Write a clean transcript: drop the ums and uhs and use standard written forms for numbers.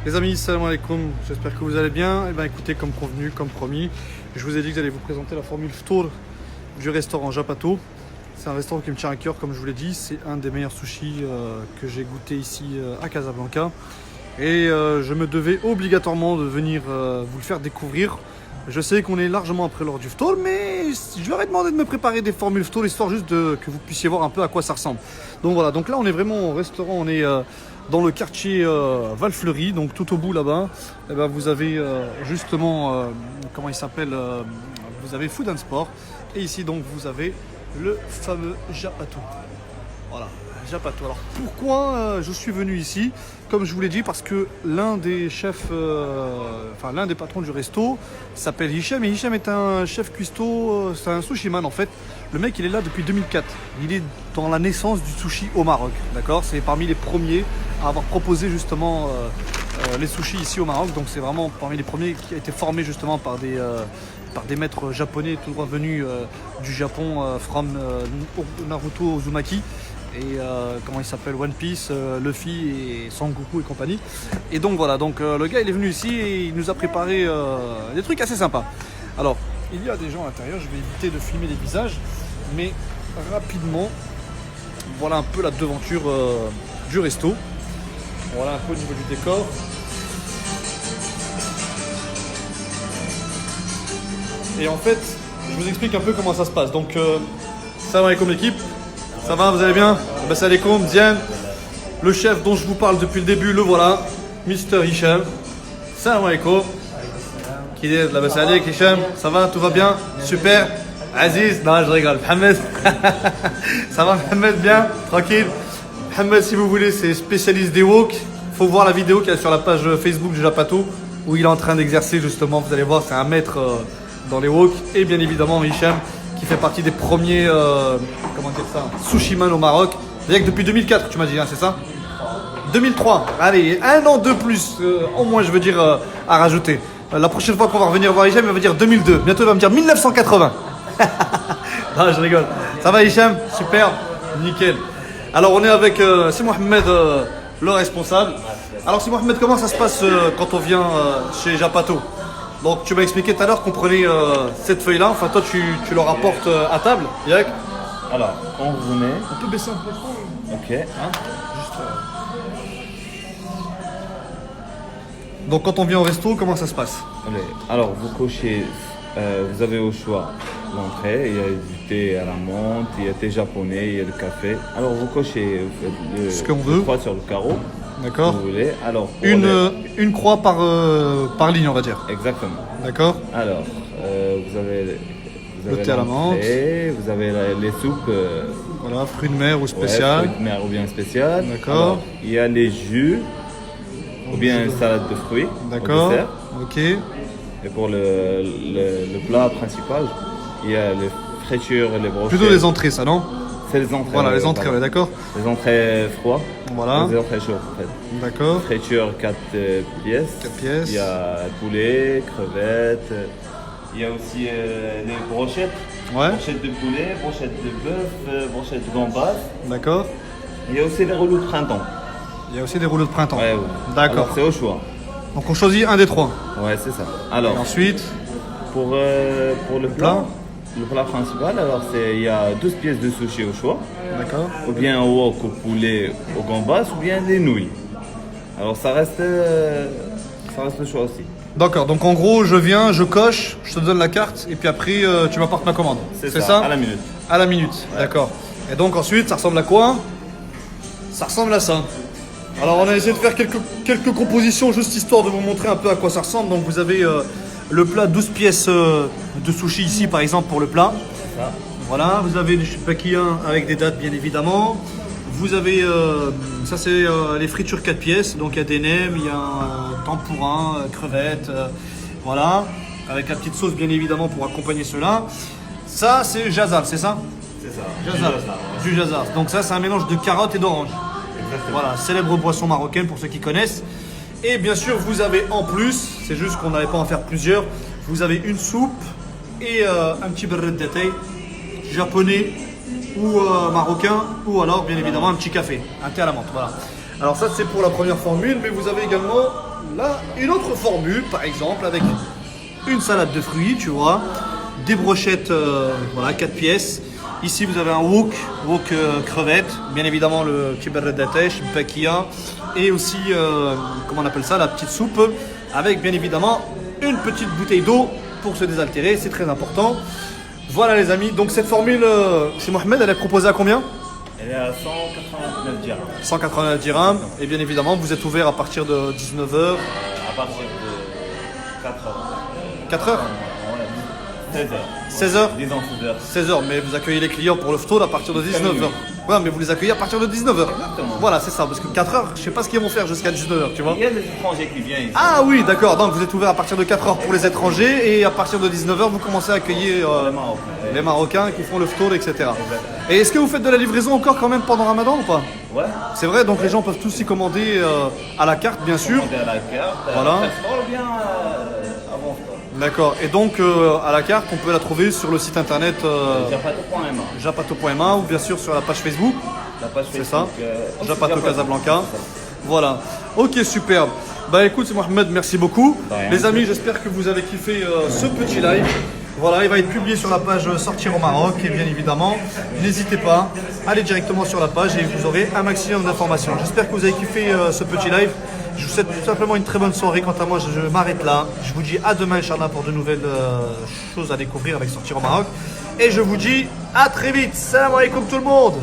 Les amis, salam alaikum, j'espère que vous allez bien. Et bien écoutez, comme convenu, comme promis, je vous ai dit que j'allais vous présenter la formule Ftour du restaurant Japato. C'est un restaurant qui me tient à cœur, comme je vous l'ai dit. C'est un des meilleurs sushis que j'ai goûté ici à Casablanca. Et je me devais obligatoirement de venir vous le faire découvrir. Je sais qu'on est largement après l'heure du Ftour, mais je leur ai demandé de me préparer des formules Ftour, histoire juste que vous puissiez voir un peu à quoi ça ressemble. Donc voilà, donc là on est vraiment au restaurant, on est dans le quartier Valfleury, donc tout au bout là-bas. Eh ben, vous avez justement, comment il s'appelle, vous avez Food and Sport. Et ici donc vous avez le fameux Japato. Voilà, Japato. Alors pourquoi je suis venu ici? Comme je vous l'ai dit, parce que l'un des chefs, enfin l'un des patrons du resto s'appelle Hicham. Et Hicham est un chef cuistot, c'est un sushiman en fait. Le mec il est là depuis 2004. Il est dans la naissance du sushi au Maroc. D'accord? C'est parmi les premiers à avoir proposé justement les sushis ici au Maroc. Donc c'est vraiment parmi les premiers qui a été formé justement par des maîtres japonais tout droit venus du Japon, from Naruto Uzumaki. Et comment il s'appelle, One Piece, Luffy et Sangoku et compagnie. Et donc voilà, donc le gars il est venu ici et il nous a préparé des trucs assez sympas. Alors il y a des gens à l'intérieur, je vais éviter de filmer les visages, mais rapidement voilà un peu la devanture du resto. Voilà un peu au niveau du décor. Et en fait je vous explique un peu comment ça se passe. Donc salam alaikum l'équipe. Ça va, vous allez bien? Salam alaikum, Diane. Le chef dont je vous parle depuis le début, le voilà, Mr. Hicham. Salam alaikum. Qui est là, salam alaikum Hicham. Ça va, tout va bien? Super. Aziz, non, je rigole. Mohamed. Ça va, Mohamed, bien? Tranquille. Mohamed, si vous voulez, c'est spécialiste des wok. Faut voir la vidéo qu'il y a sur la page Facebook du Japato où il est en train d'exercer justement. Vous allez voir, c'est un maître dans les wok. Et bien évidemment, Hicham, qui fait partie des premiers, comment dire ça, sushiman au Maroc. C'est-à-dire que depuis 2004, tu m'as dit, hein, c'est ça? 2003. Allez, un an de plus, au moins, je veux dire, à rajouter. La prochaine fois qu'on va revenir voir Hicham, il va dire 2002. Bientôt, il va me dire 1980. Non, je rigole. Ça va, Hicham? Super, nickel. Alors, on est avec c'est Mohamed, le responsable. Alors, c'est Mohamed, comment ça se passe quand on vient chez Japato? Donc tu m'as expliqué tout à l'heure qu'on prenait cette feuille là, enfin toi tu le rapportes à table, Yak. Alors, quand vous venez, On peut baisser un peu le son? ok, Hein? Juste, Donc quand on vient au resto, comment ça se passe? allez. Alors vous cochez, vous avez au choix l'entrée, il y a du thé à la menthe, il y a thé japonais, il y a le café. Alors vous cochez Ce qu'on veut. croix sur le carreau, D'accord. vous voulez. Alors, pour Une croix par ligne on va dire. exactement. D'accord. Alors, vous avez Le thé à la menthe. l'entrée, vous avez les soupes. Voilà, fruits de mer ou Ouais, spécial. fruits de mer ou bien spécial. D'accord. Alors, il y a les jus, ou bien une salade de fruits. au D'accord. dessert. Ok. Et pour le plat principal, il y a les fritures et les brochettes. Plutôt les entrées ça non? C'est les entrées. Voilà les entrées, pardon. ouais, d'accord. Les entrées froides. Voilà. Les entrées chaudes en fait. D'accord. Friture 4 pièces. 4 pièces. Il y a poulet, crevettes. Il y a aussi les brochettes. Ouais. Brochettes de poulet, brochettes de bœuf, brochettes de gambas. D'accord. Il y a aussi les rouleaux de printemps. Il y a aussi des rouleaux de printemps. Ouais. D'accord. Alors, c'est au choix. Donc on choisit un des trois. Ouais, c'est ça. Et Alors, ensuite, pour le plat, le plat principal, alors il y a 12 pièces de sushi au choix. d'accord. Ou bien au wok, au poulet, au gambas, ou bien des nouilles. Alors ça reste le choix aussi. D'accord, donc en gros, je viens, je coche, je te donne la carte et puis après tu m'apportes ma commande. C'est ça, à la minute. À la minute, d'accord. Et donc ensuite, ça ressemble à quoi? Ça ressemble à ça. Alors on a essayé de faire quelques compositions juste histoire de vous montrer un peu à quoi ça ressemble. Donc vous avez le plat 12 pièces de sushi ici par exemple pour le plat. C'est ça. Voilà, vous avez du chipakien avec des dattes bien évidemment. Vous avez, ça c'est les fritures 4 pièces, donc il y a des nems, il y a un tempura, crevettes, voilà, avec la petite sauce bien évidemment pour accompagner cela. Ça c'est jazar, c'est ça? C'est ça. Jazar, du jazar. Donc ça c'est un mélange de carottes et d'orange. Exactement. Voilà, célèbre boisson marocaine pour ceux qui connaissent. Et bien sûr vous avez en plus, c'est juste qu'on n'avait pas en faire plusieurs, vous avez une soupe et un petit beurre de thé japonais ou marocain, ou alors bien évidemment un petit café, un thé à la menthe. Voilà. Alors ça c'est pour la première formule, mais vous avez également là une autre formule, par exemple, avec une salade de fruits, tu vois, des brochettes, voilà, 4 pièces. Ici, vous avez un wok crevette, bien évidemment le kibbeh datesh, pakia, et aussi, comment on appelle ça, la petite soupe, avec bien évidemment une petite bouteille d'eau pour se désaltérer, c'est très important. Voilà les amis, donc cette formule chez Mohamed, elle est proposée à combien? Elle est à 189 dirhams. 189 dirhams, et bien évidemment, vous êtes ouvert à partir de 19h. À partir de 4 heures. 4 heures? 16 16 heures. heures? Disons 16 heures. 16 heures, mais vous accueillez les clients pour le ftour à partir de 19h. Ouais, mais vous les accueillez à partir de 19h. Exactement. Voilà, c'est ça, parce que 4 heures, je sais pas ce qu'ils vont faire jusqu'à 19h, tu vois. Il y a des étrangers qui viennent ici. Ah oui, d'accord, donc vous êtes ouvert à partir de 4 heures pour les étrangers, et à partir de 19h, vous commencez à accueillir Les Marocains. les Marocains qui font le ftour, etc. Et est-ce que vous faites de la livraison encore quand même pendant Ramadan ou pas? Ouais. C'est vrai, donc les gens peuvent tous s'y commander à la carte, bien sûr. On est à la carte. Voilà. Ou bien avant ça. D'accord, et donc à la carte, on peut la trouver sur le site internet Japato.ma. japato.ma ou bien sûr sur la page Facebook. La page C'est Facebook, ça, aussi Japato Casablanca. Voilà. Ok, superbe. Bah écoute, c'est Mohamed, merci beaucoup. De rien. Les amis, j'espère que vous avez kiffé ce petit live. Voilà, il va être publié sur la page Sortir au Maroc. Et bien évidemment, n'hésitez pas, allez directement sur la page et vous aurez un maximum d'informations. J'espère que vous avez kiffé ce petit live. Je vous souhaite tout simplement une très bonne soirée. Quant à moi, je m'arrête là. Je vous dis à demain, Inch'Allah, pour de nouvelles choses à découvrir avec Sortir au Maroc. Et je vous dis à très vite. Salam alaikum tout le monde.